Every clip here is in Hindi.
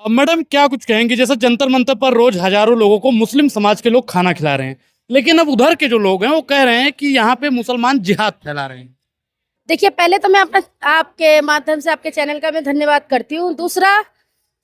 अब मैडम क्या कुछ कहेंगे, जैसे जंतर मंतर पर रोज हजारों लोगों को मुस्लिम समाज के लोग खाना खिला रहे हैं, लेकिन अब उधर के जो लोग हैं वो कह रहे हैं कि यहाँ पे मुसलमान जिहाद फैला रहे हैं। देखिए, पहले तो मैं अपना आपके माध्यम से आपके चैनल का मैं धन्यवाद करती हूँ। दूसरा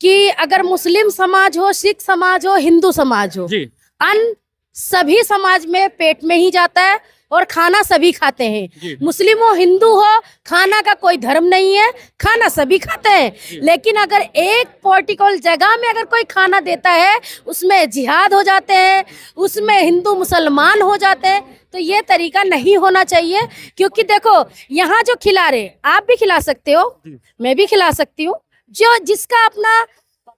कि अगर मुस्लिम समाज हो, सिख समाज हो, हिंदू समाज हो, जी अन्न सभी समाज में पेट में ही जाता है और खाना सभी खाते हैं। मुस्लिम हो, हिंदू हो, खाना का कोई धर्म नहीं है, खाना सभी खाते हैं। लेकिन अगर एक पर्टिकुलर जगह में अगर कोई खाना देता है, उसमें जिहाद हो जाते हैं, उसमें हिंदू मुसलमान हो जाते हैं, तो ये तरीका नहीं होना चाहिए। क्योंकि देखो, यहाँ जो खिला रहे, आप भी खिला सकते हो, मैं भी खिला सकती हूँ। जो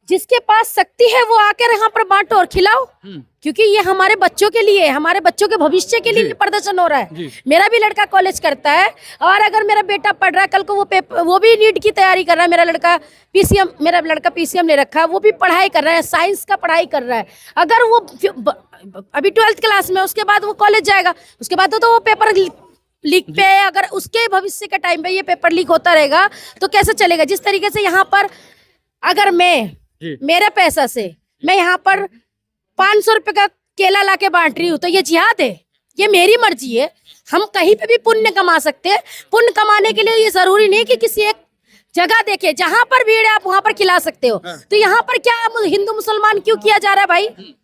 जिसके पास शक्ति है वो आकर यहाँ पर बांटो और खिलाओ, क्योंकि ये हमारे बच्चों के लिए, हमारे बच्चों के भविष्य के लिए प्रदर्शन हो रहा है। मेरा भी लड़का कॉलेज करता है, और अगर मेरा बेटा पढ़ रहा है, कल को वो भी नीट की तैयारी कर रहा है। मेरा लड़का पीसीएम ले रखा है, वो भी पढ़ाई कर रहा है, साइंस का पढ़ाई कर रहा है। अगर वो अभी 12th क्लास में, उसके बाद वो कॉलेज जाएगा, उसके बाद तो वो पेपर लीक पे, अगर उसके भविष्य के टाइम पे ये पेपर लीक होता रहेगा तो कैसे चलेगा। जिस तरीके से यहाँ पर अगर मैं मेरे पैसा से मैं यहाँ पर 500 रुपए का केला लाके बांट रही हूँ, तो ये जिहाद है? ये मेरी मर्जी है। हम कहीं पे भी पुण्य कमा सकते हैं। पुण्य कमाने के लिए ये जरूरी नहीं कि किसी एक जगह देखे, जहां पर भीड़ है आप वहां पर खिला सकते हो। तो यहाँ पर क्या हिंदू मुसलमान क्यों किया जा रहा है भाई?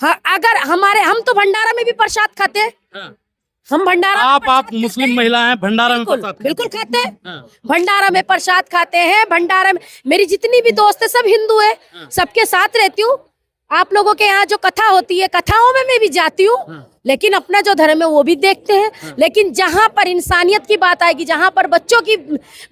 हाँ, अगर हम तो भंडारा में भी प्रसाद खाते हैं। हम भंडारा आप मुस्लिम महिला हैं, भंडारा में बिल्कुल खाते हैं। भंडारा में प्रसाद खाते हैं। भंडारा में मेरी जितनी भी दोस्त है सब हिंदू है, सबके साथ रहती हूँ। आप लोगों के यहाँ जो कथा होती है, कथाओं में मैं भी जाती हूँ, लेकिन अपना जो धर्म है वो भी देखते हैं। लेकिन जहाँ पर इंसानियत की बात आएगी, जहाँ पर बच्चों की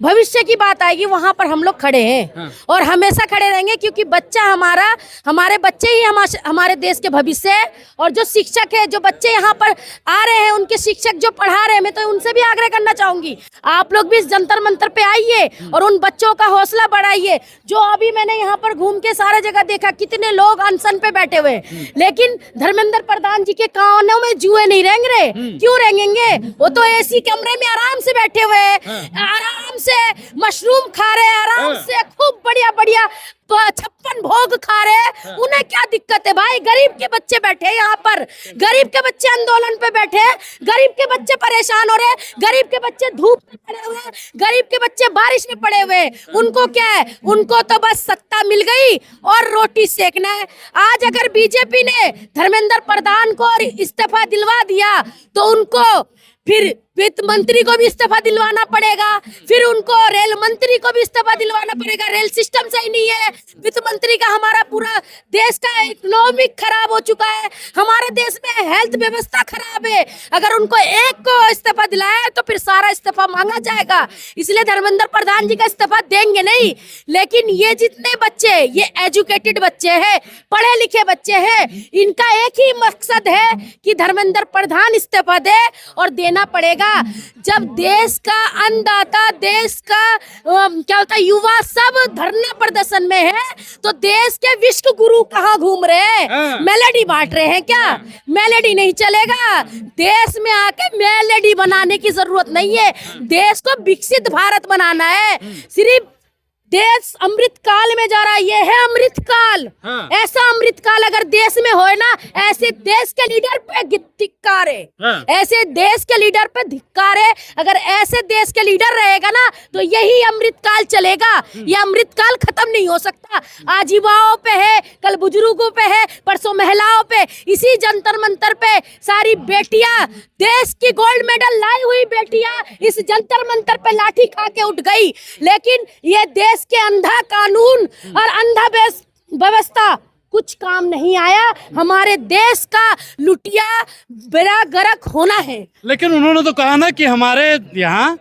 भविष्य की बात आएगी, वहाँ पर हम लोग खड़े हैं और हमेशा खड़े रहेंगे। क्योंकि बच्चा हमारे बच्चे ही हमारे देश के भविष्य है। और जो शिक्षक है, जो बच्चे यहाँ पर आ रहे हैं, उनके शिक्षक जो पढ़ा रहे हैं, मैं तो उनसे भी आग्रह करना चाहूंगी, आप लोग भी इस जंतर मंतर पे आइए और उन बच्चों का हौसला बढ़ाइए। जो अभी मैंने यहाँ पर घूम के सारे जगह देखा, कितने लोग अनशन पे बैठे हुए, लेकिन धर्मेंद्र प्रधान जी के कानों में जुए नहीं रेंग रहे। क्यों रेंगेंगे? वो तो एसी कमरे में आराम से बैठे हुए, आराम से मशरूम खा रहे, आराम से खूब बढ़िया बढ़िया 56 भोग खा रहे। उन्हें क्या दिक्कत है भाई? गरीब के बच्चे बैठे यहाँ पर, गरीब के बच्चे आंदोलन पे बैठे, गरीब के बच्चे परेशान हो रहे, गरीब के बच्चे धूप में पड़े हुए, गरीब के बच्चे बारिश में पड़े हुए। उनको क्या है? उनको तो बस सत्ता मिल गई और रोटी सेकना है। आज अगर बीजेपी ने धर्मेंद्र प्रधान को इस्तीफा दिलवा दिया, तो उनको फिर वित्त मंत्री को भी इस्तीफा दिलवाना पड़ेगा, फिर उनको रेल मंत्री को भी इस्तीफा दिलवाना पड़ेगा। रेल सिस्टम सही नहीं है, वित्त मंत्री का हमारा पूरा देश का इकोनॉमिक खराब हो चुका है, हमारे देश में हेल्थ व्यवस्था खराब है। अगर उनको एक को इस्तीफा दिलाया तो फिर सारा इस्तीफा मांगा जाएगा। इसलिए धर्मेंद्र प्रधान जी का इस्तीफा देंगे नहीं। लेकिन ये जितने बच्चे, ये एजुकेटेड बच्चे हैं, पढ़े लिखे बच्चे हैं, इनका एक ही मकसद है कि धर्मेंद्र प्रधान इस्तीफा दे, और देना पड़ेगा। जब देश का अन्नदाता, देश का क्या होता है, युवा सब धरना प्रदर्शन में है, तो देश के विश्व गुरु कहाँ घूम रहे हैं? मेलेडी बांट रहे हैं क्या? मेलेडी नहीं चलेगा। देश में आके मेलेडी बनाने की जरूरत नहीं है। देश को विकसित भारत बनाना है। सिर्फ देश अमृत काल में जा रहा है, ये है अमृत काल। ऐसा अमृत काल अगर देश में होए ना, ऐसे देश के लीडर पे धिक्कार है, ऐसे देश के लीडर पे धिक्कार है। अगर ऐसे देश के लीडर रहेगा ना, तो यही अमृत काल चलेगा। ये अमृत काल खत्म नहीं हो सकता। आज युवाओं पे है, कल बुजुर्गों पे है, परसों महिलाओं पे। इसी जंतर मंतर पे सारी बेटियां, देश की गोल्ड मेडल लाई हुई बेटियां इस जंतर मंतर पे लाठी खा के उठ गई। लेकिन ये देश के अंधा कानून और अंधा व्यवस्था कुछ काम नहीं आया। हमारे देश का लुटिया बेड़ा गर्क होना है। लेकिन उन्होंने तो कहा ना कि हमारे यहाँ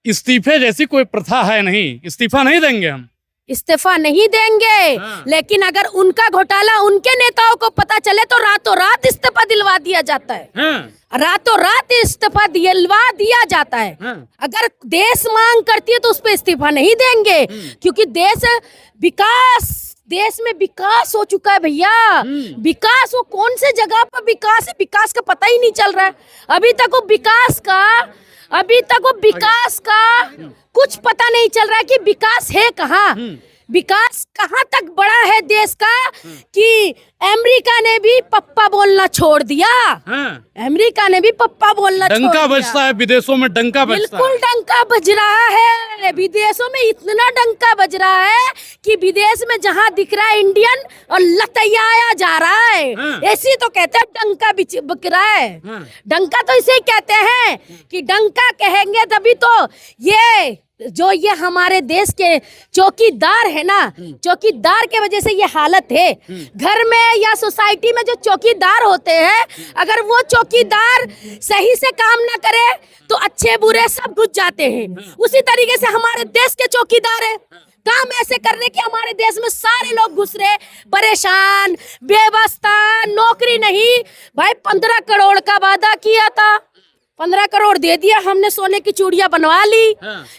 इस्तीफे जैसी कोई प्रथा है नहीं, इस्तीफा नहीं देंगे हम। इस्तीफा नहीं देंगे, लेकिन अगर उनका घोटाला उनके नेताओं को पता चले तो रातों रात इस्तीफा दिलवा दिया जाता है। रातों रात इस्तीफा दिलवा दिया जाता है। अगर देश मांग करती है तो उस पर इस्तीफा नहीं देंगे, क्योंकि देश में विकास हो चुका है भैया। विकास, वो कौन से जगह पर विकास है, विकास का पता ही नहीं चल रहा है। अभी तक वो विकास का कुछ पता नहीं चल रहा है कि विकास है कहाँ, विकास कहाँ तक बढ़ा देश का कि अमेरिका ने भी पप्पा बोलना छोड़ दिया। अमेरिका ने भी पप्पा बोलना छोड़ डंका दिया। बजता है विदेशों में, डंका बजता बिल्कुल है। डंका बज रहा है विदेशों में, इतना डंका बज रहा है कि विदेश में जहाँ दिख रहा है इंडियन और लतैयाया जा रहा है। ऐसी तो कहते हैं डंका बिक रहा है। डंका तो इसे ही कहते हैं कि डंका कहेंगे तभी तो ये हमारे देश के चौकीदार है ना, चौकीदार के वजह से ये हालत है। घर में या सोसाइटी में जो चौकीदार होते हैं, अगर वो चौकीदार सही से काम ना करे तो अच्छे बुरे सब घुस जाते हैं। उसी तरीके से हमारे देश के चौकीदार है, काम ऐसे करने के हमारे देश में सारे लोग घुस रहे, परेशान, बेबस्ता, नौकरी नहीं। भाई 15 करोड़ का वादा किया था, 15 करोड़ दे दिया हमने, सोने की चूड़ियां बनवा ली,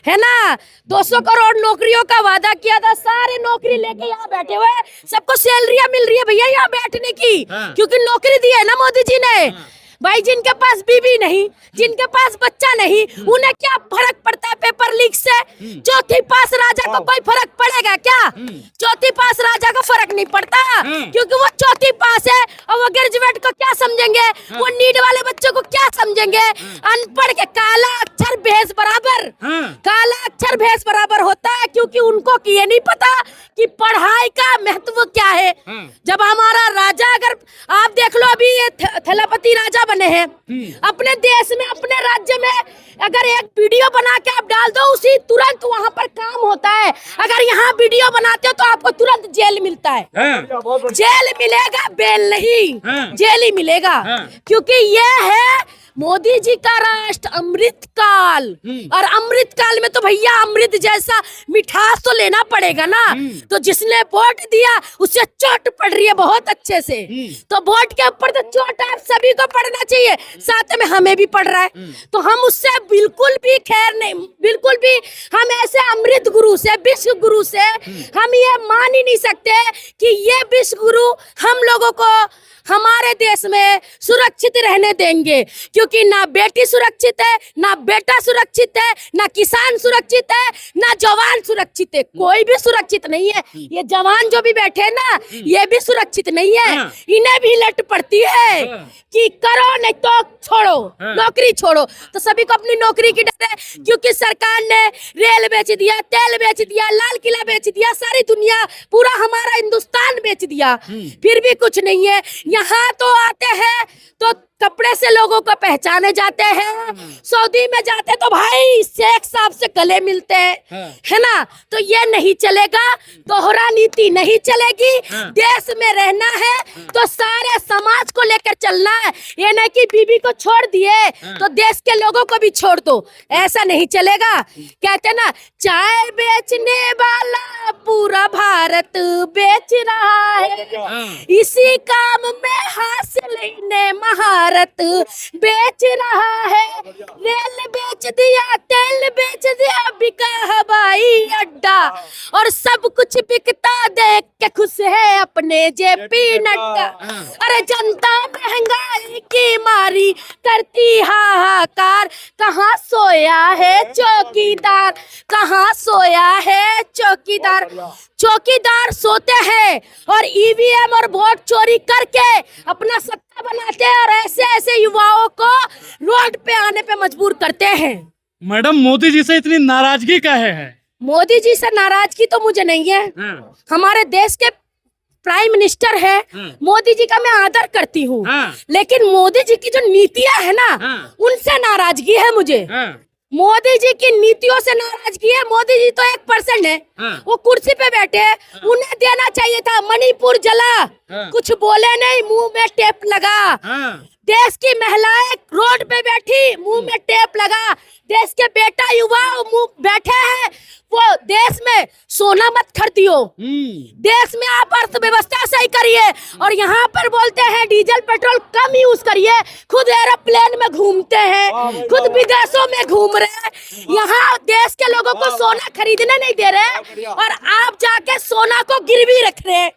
है ना। 200 करोड़ नौकरियों का वादा किया था, सारे नौकरी लेके यहाँ बैठे हुए, सबको सैलरियां मिल रही है भैया यहाँ बैठने की, क्योंकि नौकरी दी है ना मोदी जी ने। भाई जिनके पास बीवी नहीं, जिनके पास बच्चा नहीं, उन्हें क्या फर्क पड़ता है पेपर लीक से? चौथी पास राजा को कोई फर्क पड़ेगा क्या? चौथी पास राजा को फर्क नहीं पड़ता, क्योंकि वो चौथी पास है। और वो ग्रेजुएट को क्या समझेंगे, वो नीट वाले बच्चों को क्या समझेंगे? अनपढ़ के काला अक्षर भैंस बराबर, काला अक्षर भैंस बराबर होता है, क्योंकि उनको ये नहीं पता कि पढ़ाई का महत्व क्या है। जब हमारा राजा, अगर आप देख लो अभी ये थलपति राजा बने हैं अपने देश में, अपने राज्य में, अगर एक वीडियो बना के आप डाल दो, उसी तुरंत वहाँ पर काम होता है। अगर यहाँ वीडियो बनाते हो तो आपको तुरंत जेल मिलता है। जेल मिलेगा, बेल नहीं, जेल ही मिलेगा, क्योंकि ये है मोदी जी का राष्ट्र अमृत काल। और अमृत काल में तो भैया अमृत जैसा मिठास तो लेना पड़ेगा ना। तो जिसने वोट दिया उससे चोट पड़ रही है बहुत अच्छे से, तो वोट के ऊपर तो चोट आप सभी को पड़ना चाहिए, साथ में हमें भी पड़ रहा है। तो हम उससे बिल्कुल भी खैर नहीं, बिल्कुल भी हम ऐसे अमृत गुरु से, विश्व गुरु से हम ये मान ही नहीं सकते कि ये विश्व गुरु हम लोगों को हमारे देश में सुरक्षित रहने देंगे, क्योंकि ना बेटी सुरक्षित है, ना बेटा सुरक्षित है, ना किसान सुरक्षित है, ना जवान सुरक्षित है, कोई भी सुरक्षित नहीं है। ये जवान जो भी बैठे हैं ना, ये भी सुरक्षित नहीं है, इन्हें भी लट पड़ती है कि करो नहीं तो छोड़ो, नौकरी छोड़ो। तो सभी को अपनी नौकरी की डर है, क्योंकि सरकार ने रेल बेच दिया, तेल बेच दिया, लाल किला बेच दिया, सारी दुनिया, पूरा हमारा हिंदुस्तान बेच दिया, फिर भी कुछ नहीं है। यहाँ तो आते हैं तो कपड़े से लोगों को पहचाने जाते हैं, सऊदी में जाते तो भाई शेख साहब से गले मिलते हैं, है ना। तो ये नहीं चलेगा, दोहरा नीति नहीं चलेगी। देश में रहना है तो सारे समाज को लेकर चलना है, ये नहीं कि बीबी को छोड़ दिए तो देश के लोगों को भी छोड़ दो, ऐसा नहीं चलेगा। कहते ना, चाय बेचने वाला पूरा भारत बेच रहा है, इसी काम में हासिल ने महारत बेच रहा है। रेल बेच दिया, तेल बेच दिया, बिका हवाई अड्डा, और सब कुछ बिकता देख के खुश है अपने जेपी नड्डा। अरे जनता महंगाई की मारी करती हाहाकार, कहाँ सोया है चौकीदार, कहाँ सोया है चौकीदार। चौकीदार सोते हैं और ईवीएम और वोट चोरी करके अपना सत्ता बनाते हैं, और ऐसे ऐसे युवाओं को रोड पे आने पे मजबूर करते हैं। मैडम, मोदी जी से इतनी नाराजगी काहे है? मोदी जी से नाराजगी तो मुझे नहीं है, हमारे देश के प्राइम मिनिस्टर है, मोदी जी का मैं आदर करती हूँ, लेकिन मोदी जी की जो नीतियाँ है ना, उनसे नाराजगी है मुझे। मोदी जी की नीतियों से नाराजगी है। मोदी जी तो 1% है, वो कुर्सी पे बैठे हैं, उन्हें देना चाहिए था। मणिपुर जला, कुछ बोले नहीं, मुंह में टेप लगा। देश की महिलाएं रोड पे बैठी, मुंह में टेप लगा। देश के बेटा युवा मुंह बैठे हैं, वो देश में सोना मत खरीदियो, देश में आप अर्थव्यवस्था सही करिए, और यहाँ पर बोलते हैं डीजल पेट्रोल कम यूज करिए, खुद एरोप्लेन में घूमते हैं, खुद विदेशों में घूम रहे हैं, यहाँ देश के लोगों को सोना खरीदने नहीं दे रहे, और आप जाके सोना को गिरवी रख रहे हैं।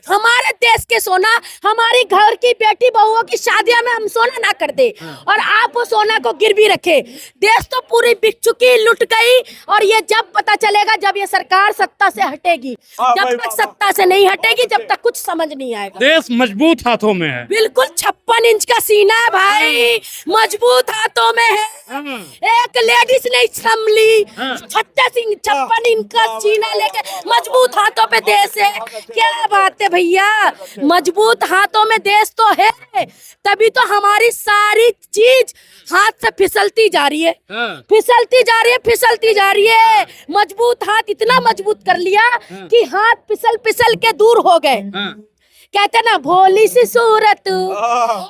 हमारे देश के सोना, हमारी घर की बेटी बहुओं की शादियों में हम सोना ना कर दे और आप वो सोना को गिरवी रखे। देश तो पूरी बिक चुकी, लुट गई, और ये जब पता चलेगा जब ये सरकार सत्ता से हटेगी। जब तक सत्ता से नहीं हटेगी, जब तक कुछ समझ नहीं आएगा। देश मजबूत हाथों में है। बिल्कुल 56 इंच का सीना है भाई, मजबूत हाथों में है। एक लेडीज ने संभली 56 इंच का सीना लेके, मजबूत हाथों पे देश है। क्या बात है भैया, मजबूत हाथों में देश तो है, तभी तो हमारी सारी चीज हाथ से फिसलती जा रही है, फिसलती जा रही है, फिसलती जा रही है। मजबूत हाथ इतना मजबूत कर लिया कि हाथ फिसल फिसल के दूर हो गए। कहते ना, भोली सी सूरत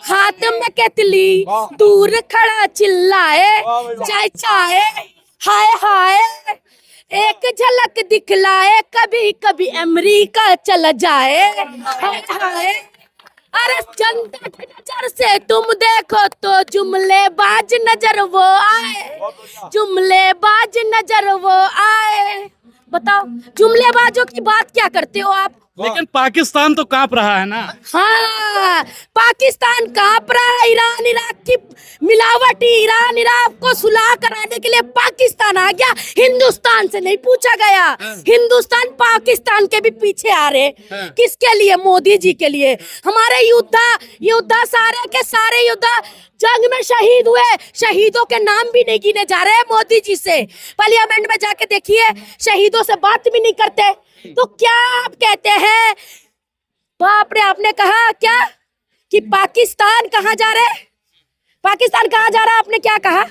हाथ में केतली, दूर खड़ा चिल्लाए चाय चाय, हाय हाय एक झलक दिखलाए, कभी कभी अमेरिका चला जाए, हाय हाय। अरे जनता की नजर से तुम देखो तो जुमलेबाज नजर वो आए, जुमलेबाज नजर वो आए। बताओ, जुमलेबाजों की बात क्या करते हो आप? लेकिन पाकिस्तान तो कांप रहा है ना। हाँ, पाकिस्तान कांप रहा है। ईरान इराक की मिलावटी, ईरान इराक को सुलह कराने के लिए पाकिस्तान आ गया, हिंदुस्तान से नहीं पूछा गया। हिंदुस्तान पाकिस्तान के भी पीछे आ रहे। किसके लिए? मोदी जी के लिए। हमारे युद्धा सारे के सारे युद्धा जंग में शहीद हुए, शहीदों के नाम भी नहीं गिने जा रहे। मोदी जी से पार्लियामेंट में जाके देखिए, शहीदों से बात भी नहीं करते। तो क्या आप कहते हैं? बाप रे, आपने कहा क्या कि पाकिस्तान कहाँ जा रहे? पाकिस्तान कहाँ जा रहा है? आपने क्या कहा?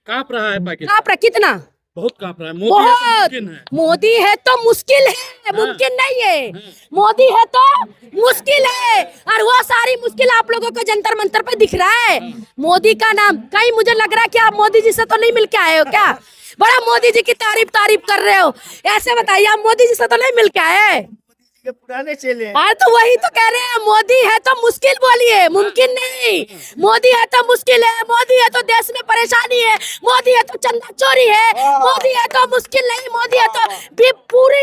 कांप रहा है पाकिस्तान। कांप रहा कितना? बहुत कांप रहा है। मोदी है तो मुमकिन है। मोदी है तो मुश्किल है, मुमकिन नहीं है। मोदी है तो मुश्किल है, और वो सारी मुश्किल आप लोगों को जंतर मंतर पे दिख रहा है। मोदी का नाम कहीं, मुझे लग रहा है कि आप मोदी जी से तो नहीं मिल के आए हो क्या? बड़ा मोदी जी की तारीफ कर रहे हो, ऐसे बताइए, आप मोदी जी से तो नहीं मिल के आए? पुराने चेले हैं। हाँ, तो वही तो कह रहे हैं, मोदी है तो मुश्किल बोलिए, मुमकिन नहीं। मोदी है तो मुश्किल है, मोदी है तो देश में परेशानी है, मोदी है तो चंदा चोरी है, मोदी है तो मुश्किल नहीं, मोदी है तो भी पूरी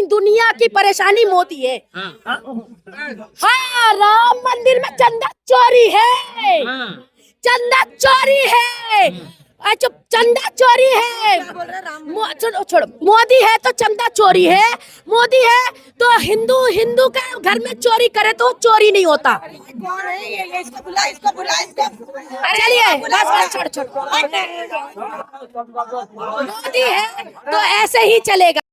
दुनिया की परेशानी मोदी है। हाँ, राम मंदिर में चंदा चोरी है, चंदा चोरी है। अच्छा, चंदा चोरी है। छोड़ो, मोदी है तो चंदा चोरी है, मोदी है तो हिंदू के घर में चोरी करे तो चोरी नहीं होता। चलिए बस, छोड़। मोदी है तो ऐसे ही चलेगा।